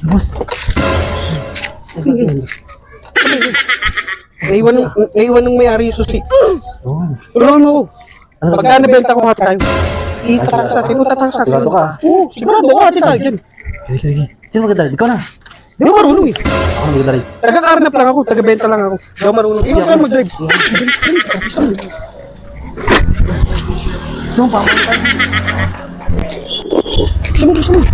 Boss. Naiwan ng may-ari yung susi. Oo. Tulungan mo ako. Ano Pagka nabenta ko hati tayo. Itatak sa atin. Itatak sa atin. Sigurado ka? Oo, sigurado ako hati tayo dyan. Sige. Sino magdadala? Ikaw na. Di ako marunong eh. Ako na magdadala. Taga-karnap lang ako. Taga-benta lang ako. Di ako marunong. Ikaw ka mag-drive. Gusto mo pa? Gusto mo.